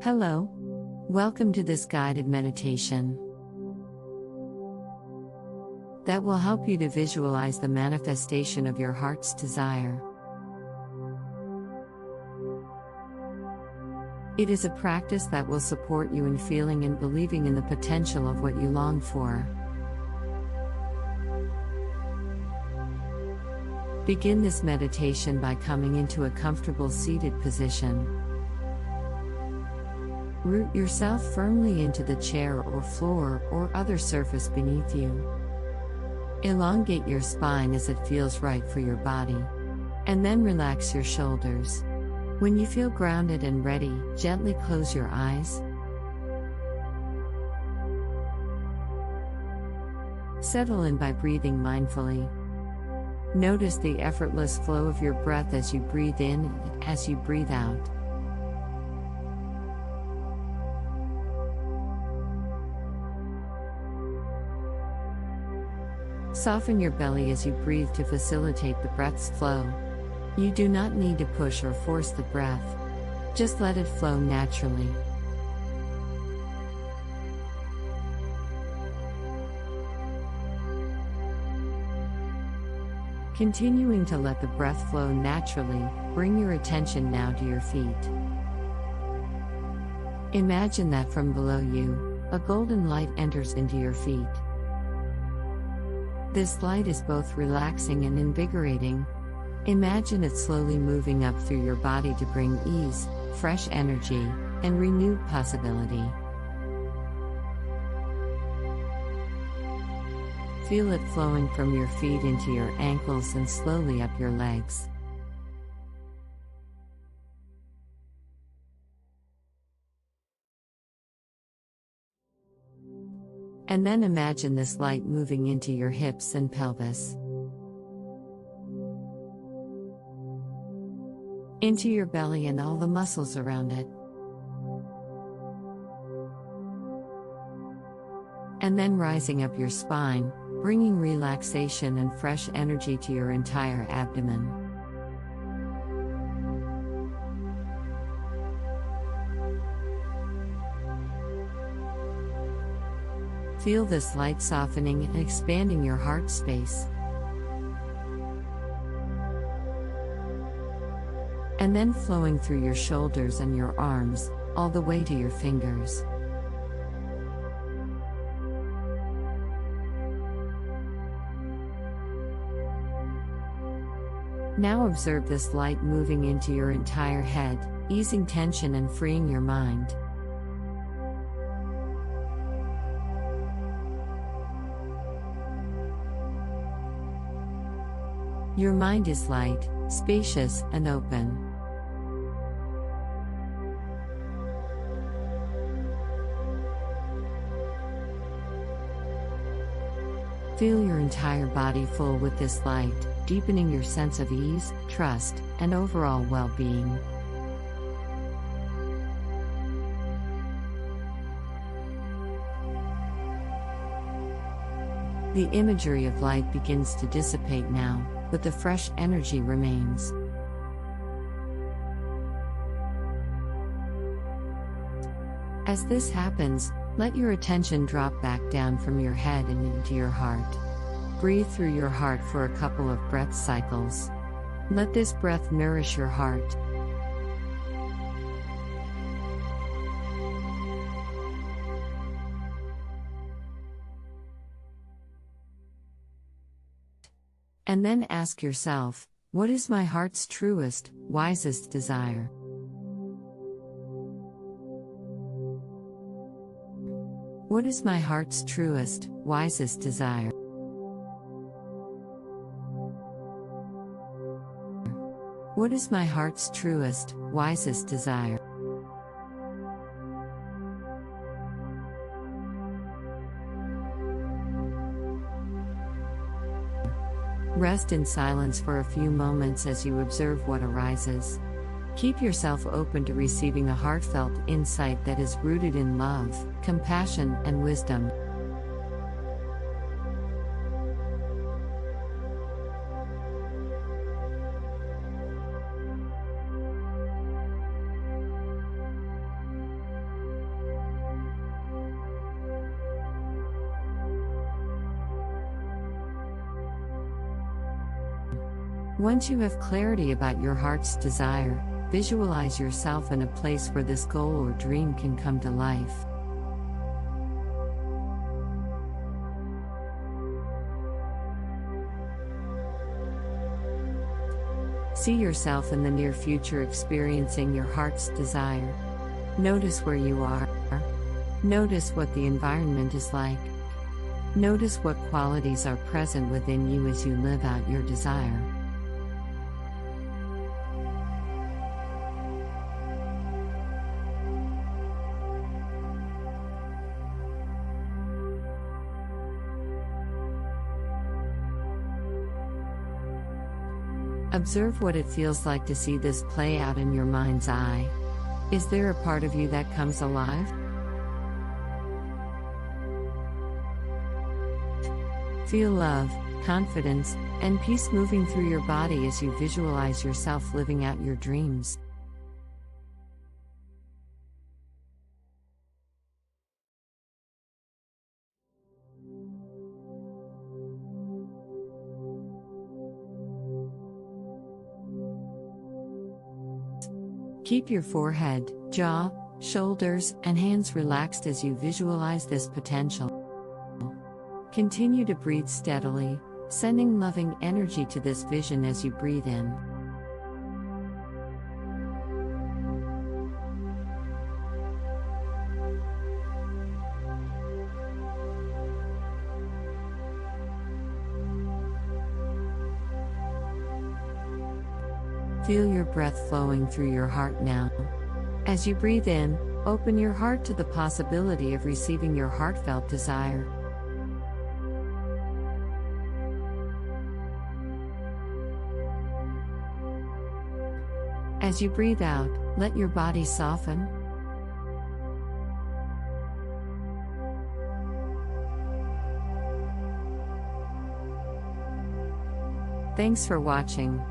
Hello. Welcome to this guided meditation that will help you to visualize the manifestation of your heart's desire. It is a practice that will support you in feeling and believing in the potential of what you long for. Begin this meditation by coming into a comfortable seated position. Root yourself firmly into the chair or floor or other surface beneath you. Elongate your spine as it feels right for your body. And then relax your shoulders. When you feel grounded and ready, gently close your eyes. Settle in by breathing mindfully. Notice the effortless flow of your breath as you breathe in and as you breathe out. Soften your belly as you breathe to facilitate the breath's flow. You do not need to push or force the breath. Just let it flow naturally. Continuing to let the breath flow naturally, bring your attention now to your feet. Imagine that from below you, a golden light enters into your feet. This light is both relaxing and invigorating. Imagine it slowly moving up through your body to bring ease, fresh energy, and renewed possibility. Feel it flowing from your feet into your ankles and slowly up your legs. And then imagine this light moving into your hips and pelvis. Into your belly and all the muscles around it. And then rising up your spine, bringing relaxation and fresh energy to your entire abdomen. Feel this light softening and expanding your heart space. And then flowing through your shoulders and your arms, all the way to your fingers. Now observe this light moving into your entire head, easing tension and freeing your mind. Your mind is light, spacious, and open. Feel your entire body full with this light, deepening your sense of ease, trust, and overall well-being. The imagery of light begins to dissipate now, but the fresh energy remains. As this happens, let your attention drop back down from your head and into your heart. Breathe through your heart for a couple of breath cycles. Let this breath nourish your heart. And then ask yourself, what is my heart's truest, wisest desire? What is my heart's truest, wisest desire? What is my heart's truest, wisest desire? Rest in silence for a few moments as you observe what arises. Keep yourself open to receiving a heartfelt insight that is rooted in love, compassion, and wisdom. Once you have clarity about your heart's desire, visualize yourself in a place where this goal or dream can come to life. See yourself in the near future experiencing your heart's desire. Notice where you are. Notice what the environment is like. Notice what qualities are present within you as you live out your desire. Observe what it feels like to see this play out in your mind's eye. Is there a part of you that comes alive? Feel love, confidence, and peace moving through your body as you visualize yourself living out your dreams. Keep your forehead, jaw, shoulders, and hands relaxed as you visualize this potential. Continue to breathe steadily, sending loving energy to this vision as you breathe in. Feel your breath flowing through your heart now. As you breathe in, open your heart to the possibility of receiving your heartfelt desire. As you breathe out, let your body soften. Thanks for watching.